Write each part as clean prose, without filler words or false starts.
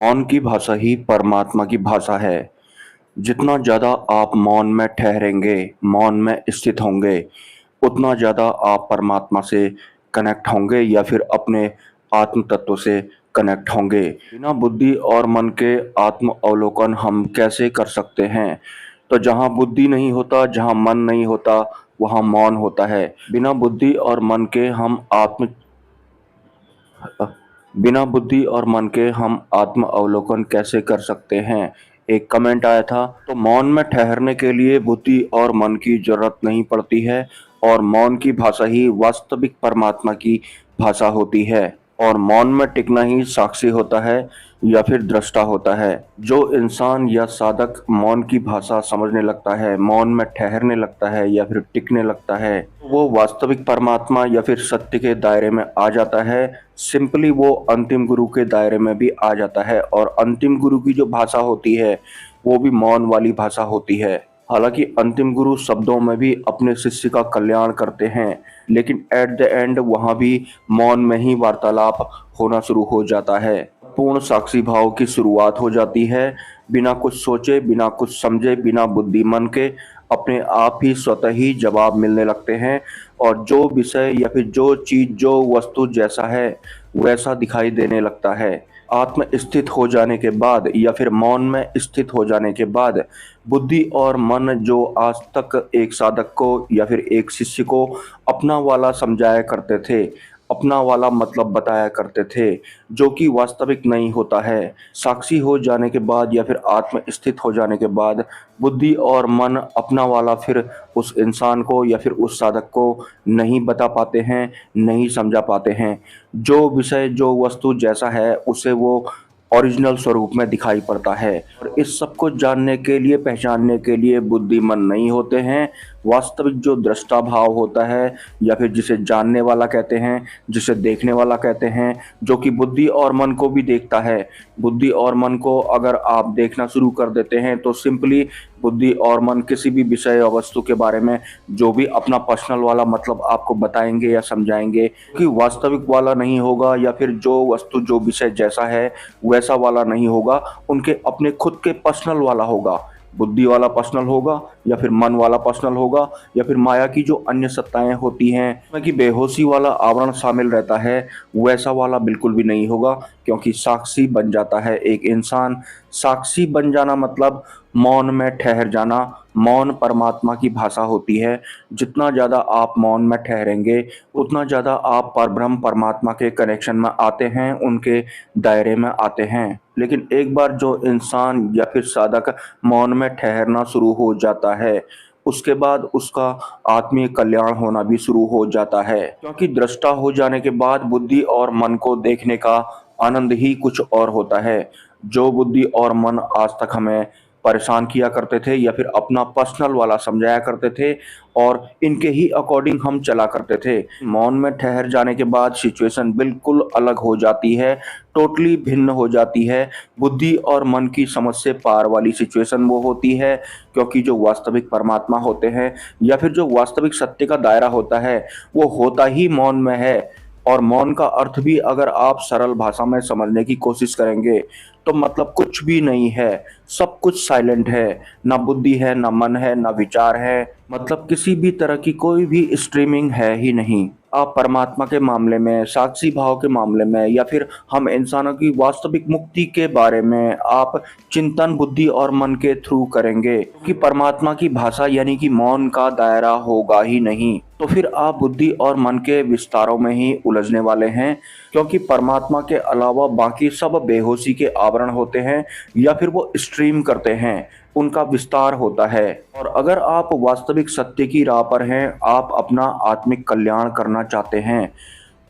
मौन की भाषा ही परमात्मा की भाषा है। जितना ज़्यादा आप मौन में ठहरेंगे, मौन में स्थित होंगे, उतना ज़्यादा आप परमात्मा से कनेक्ट होंगे या फिर अपने आत्म तत्व से कनेक्ट होंगे। बिना बुद्धि और मन के आत्म अवलोकन हम कैसे कर सकते हैं? तो जहाँ बुद्धि नहीं होता, जहाँ मन नहीं होता, वहाँ मौन होता है। बिना बुद्धि और मन के हम आत्म अवलोकन कैसे कर सकते हैं? एक कमेंट आया था। तो मौन में ठहरने के लिए बुद्धि और मन की जरूरत नहीं पड़ती है, और मौन की भाषा ही वास्तविक परमात्मा की भाषा होती है। और मौन में टिकना ही साक्षी होता है या फिर दृष्टा होता है। जो इंसान या साधक मौन की भाषा समझने लगता है, मौन में ठहरने लगता है या फिर टिकने लगता है, वो वास्तविक परमात्मा या फिर सत्य के दायरे में आ जाता है। सिंपली वो अंतिम गुरु के दायरे में भी आ जाता है, और अंतिम गुरु की जो भाषा होती है वो भी मौन वाली भाषा होती है। हालांकि अंतिम गुरु शब्दों में भी अपने शिष्य का कल्याण करते हैं, लेकिन एट द एंड वहां भी मौन में ही वार्तालाप होना शुरू हो जाता है। पूर्ण साक्षी भाव की शुरुआत हो जाती है। बिना कुछ सोचे, बिना कुछ समझे, बिना बुद्धिमान के अपने आप ही स्वतः ही जवाब मिलने लगते हैं, और जो विषय या फिर जो चीज, जो वस्तु जैसा है वैसा दिखाई देने लगता है। आत्म स्थित हो जाने के बाद या फिर मौन में स्थित हो जाने के बाद बुद्धि और मन जो आज तक एक साधक को या फिर एक शिष्य को अपना वाला समझाया करते थे, अपना वाला मतलब बताया करते थे, जो कि वास्तविक नहीं होता है। साक्षी हो जाने के बाद या फिर आत्म स्थित हो जाने के बाद बुद्धि और मन अपना वाला फिर उस इंसान को या फिर उस साधक को नहीं बता पाते हैं, नहीं समझा पाते हैं। जो विषय, जो वस्तु जैसा है उसे वो ओरिजिनल स्वरूप में दिखाई पड़ता है। और इस सब को जानने के लिए, पहचानने के लिए बुद्धिमान नहीं होते हैं। वास्तविक जो दृष्टा भाव होता है या फिर जिसे जानने वाला कहते हैं, जिसे देखने वाला कहते हैं, जो कि बुद्धि और मन को भी देखता है। बुद्धि और मन को अगर आप देखना शुरू कर देते हैं तो सिंपली बुद्धि और मन किसी भी विषय या वस्तु के बारे में जो भी अपना पर्सनल वाला मतलब आपको बताएंगे या समझाएंगे, कि वास्तविक वाला नहीं होगा या फिर जो वस्तु, जो विषय जैसा है वैसा वाला नहीं होगा, उनके अपने खुद के पर्सनल वाला होगा। बुद्धि वाला पर्सनल होगा या फिर मन वाला पर्सनल होगा, या फिर माया की जो अन्य सत्ताएं होती हैं उसमें कि बेहोशी वाला आवरण शामिल रहता है, वैसा वाला बिल्कुल भी नहीं होगा। क्योंकि साक्षी बन जाता है एक इंसान। साक्षी बन जाना मतलब मौन में ठहर जाना। मौन परमात्मा की भाषा होती है। जितना ज़्यादा आप मौन में ठहरेंगे, उतना ज़्यादा आप परब्रह्म परमात्मा के कनेक्शन में आते हैं, उनके दायरे में आते हैं। लेकिन एक बार जो इंसान या फिर साधक मौन में ठहरना शुरू हो जाता है, उसके बाद उसका आत्मीय कल्याण होना भी शुरू हो जाता है। क्योंकि दृष्टा हो जाने के बाद बुद्धि और मन को देखने का आनंद ही कुछ और होता है। जो बुद्धि और मन आज तक हमें परेशान किया करते थे या फिर अपना पर्सनल वाला समझाया करते थे, और इनके ही अकॉर्डिंग हम चला करते थे, मौन में ठहर जाने के बाद सिचुएशन बिल्कुल अलग हो जाती है, टोटली भिन्न हो जाती है। बुद्धि और मन की समझ से पार वाली सिचुएशन वो होती है। क्योंकि जो वास्तविक परमात्मा होते हैं या फिर जो वास्तविक सत्य का दायरा होता है, वो होता ही मौन में है। और मौन का अर्थ भी अगर आप सरल भाषा में समझने की कोशिश करेंगे तो मतलब कुछ भी नहीं है, सब कुछ साइलेंट है। ना बुद्धि है, ना मन है, ना विचार है, मतलब किसी भी तरह की कोई भी स्ट्रीमिंग है ही नहीं। आप परमात्मा के मामले में, साक्षी भाव के मामले में, या फिर हम इंसानों की वास्तविक मुक्ति के बारे में आप चिंतन बुद्धि और मन के थ्रू करेंगे, कि परमात्मा की भाषा यानी कि मौन का दायरा होगा ही नहीं, तो फिर आप बुद्धि और मन के विस्तारों में ही उलझने वाले हैं। क्योंकि परमात्मा के अलावा बाकी सब बेहोशी के आवरण होते हैं या फिर वो स्ट्रीम करते हैं, उनका विस्तार होता है। और अगर आप वास्तविक सत्य की राह पर हैं, आप अपना आत्मिक कल्याण करना चाहते हैं,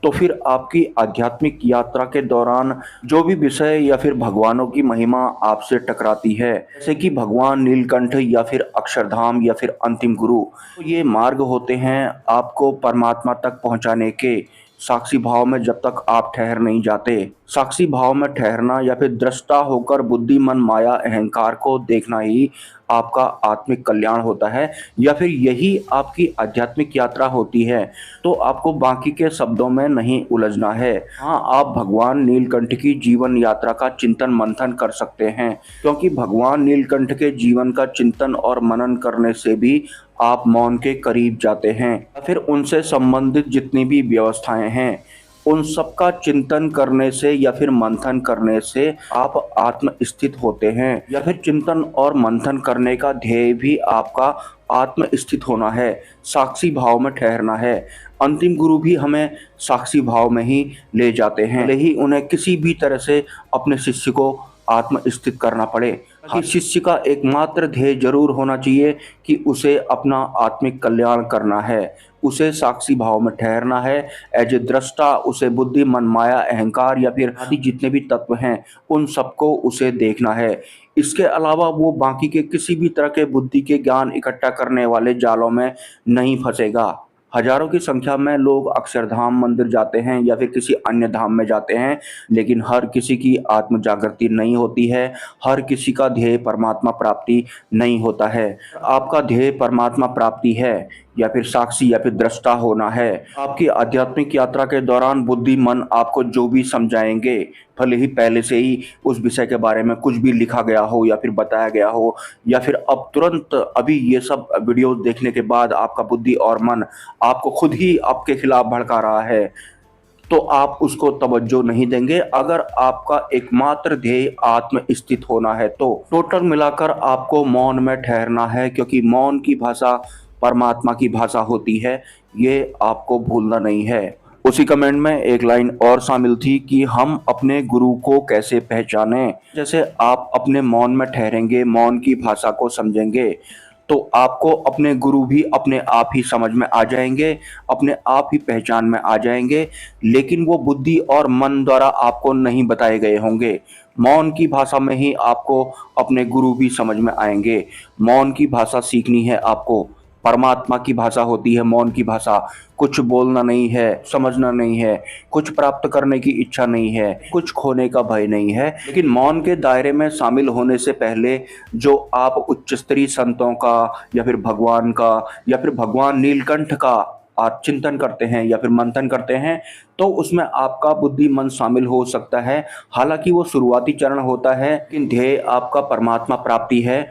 तो फिर आपकी आध्यात्मिक यात्रा के दौरान जो भी विषय या फिर भगवानों की महिमा आपसे टकराती है, जैसे कि भगवान नीलकंठ या फिर अक्षरधाम या फिर अंतिम गुरु, तो ये मार्ग होते हैं आपको परमात्मा तक पहुंचाने के। साक्षी भाव में जब तक आप ठहर नहीं जाते, साक्षी भाव में ठहरना या फिर दृष्टा होकर बुद्धि मन माया अहंकार को देखना ही आपका आत्मिक कल्याण होता है, या फिर यही आपकी आध्यात्मिक यात्रा होती है। तो आपको बाकी के शब्दों में नहीं उलझना है। हाँ, आप भगवान नीलकंठ की जीवन यात्रा का चिंतन मंथन कर सकते हैं, क्योंकि भगवान नीलकंठ के जीवन का चिंतन और मनन करने से भी आप मौन के करीब जाते हैं, या फिर उनसे संबंधित जितनी भी व्यवस्थाएं हैं उन सब का चिंतन करने से या फिर मंथन करने से आप आत्म स्थित होते हैं, या फिर चिंतन और मंथन करने का ध्येय भी आपका आत्म स्थित होना है, साक्षी भाव में ठहरना है। अंतिम गुरु भी हमें साक्षी भाव में ही ले जाते हैं, भले ही उन्हें किसी भी तरह से अपने शिष्य को आत्म स्थित करना पड़े। हर शिष्य का एकमात्र ध्येय जरूर होना चाहिए कि उसे अपना आत्मिक कल्याण करना है, उसे साक्षी भाव में ठहरना है। एज ए दृष्टा उसे बुद्धि मन माया अहंकार या फिर आदि जितने भी तत्व हैं उन सबको उसे देखना है। इसके अलावा वो बाकी के किसी भी तरह के बुद्धि के ज्ञान इकट्ठा करने वाले जालों में नहीं फंसेगा। हजारों की संख्या में लोग अक्षरधाम मंदिर जाते हैं या फिर किसी अन्य धाम में जाते हैं, लेकिन हर किसी की आत्म जागृति नहीं होती है, हर किसी का ध्येय परमात्मा प्राप्ति नहीं होता है। आपका ध्येय परमात्मा प्राप्ति है या फिर साक्षी या फिर दृष्टा होना है। आपकी आध्यात्मिक यात्रा के दौरान बुद्धि मन आपको जो भी समझाएंगे, भले ही पहले से ही उस विषय के बारे में कुछ भी लिखा गया हो या फिर बताया गया हो, या फिर अब तुरंत अभी ये सब वीडियो देखने के बाद आपका बुद्धि और मन आपको खुद ही आपके खिलाफ भड़का रहा है, तो आप उसको तवज्जो नहीं देंगे। अगर आपका एकमात्र ध्येय आत्म स्थित होना है तो टोटल मिलाकर आपको मौन में ठहरना है, क्योंकि मौन की भाषा परमात्मा की भाषा होती है, ये आपको भूलना नहीं है। उसी कमेंट में एक लाइन और शामिल थी कि हम अपने गुरु को कैसे पहचानें। जैसे आप अपने मौन में ठहरेंगे, मौन की भाषा को समझेंगे, तो आपको अपने गुरु भी अपने आप ही समझ में आ जाएंगे, अपने आप ही पहचान में आ जाएंगे, लेकिन वो बुद्धि और मन द्वारा आपको नहीं बताए गए होंगे। मौन की भाषा में ही आपको अपने गुरु भी समझ में आएंगे। मौन की भाषा सीखनी है आपको, परमात्मा की भाषा होती है मौन की भाषा। कुछ बोलना नहीं है, समझना नहीं है, कुछ प्राप्त करने की इच्छा नहीं है, कुछ खोने का भय नहीं है, लेकिन मौन के दायरे में शामिल होने से पहले जो आप उच्च स्तरीय संतों का या फिर भगवान का या फिर भगवान नीलकंठ का आप चिंतन करते हैं या फिर मंथन करते हैं, तो उसमें आपका बुद्धि मन शामिल हो सकता है। हालांकि वो शुरुआती चरण होता है, लेकिन ध्येय आपका परमात्मा प्राप्ति है।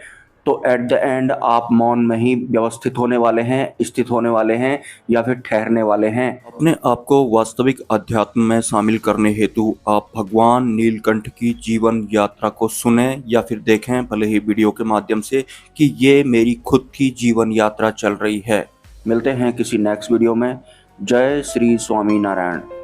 तो एट द एंड आप मौन में ही व्यवस्थित होने वाले हैं, स्थित होने वाले हैं या फिर ठहरने वाले हैं। अपने आप को वास्तविक अध्यात्म में शामिल करने हेतु आप भगवान नीलकंठ की जीवन यात्रा को सुने या फिर देखें, भले ही वीडियो के माध्यम से, कि ये मेरी खुद की जीवन यात्रा चल रही है। मिलते हैं किसी नेक्स्ट वीडियो में। जय श्री स्वामी नारायण।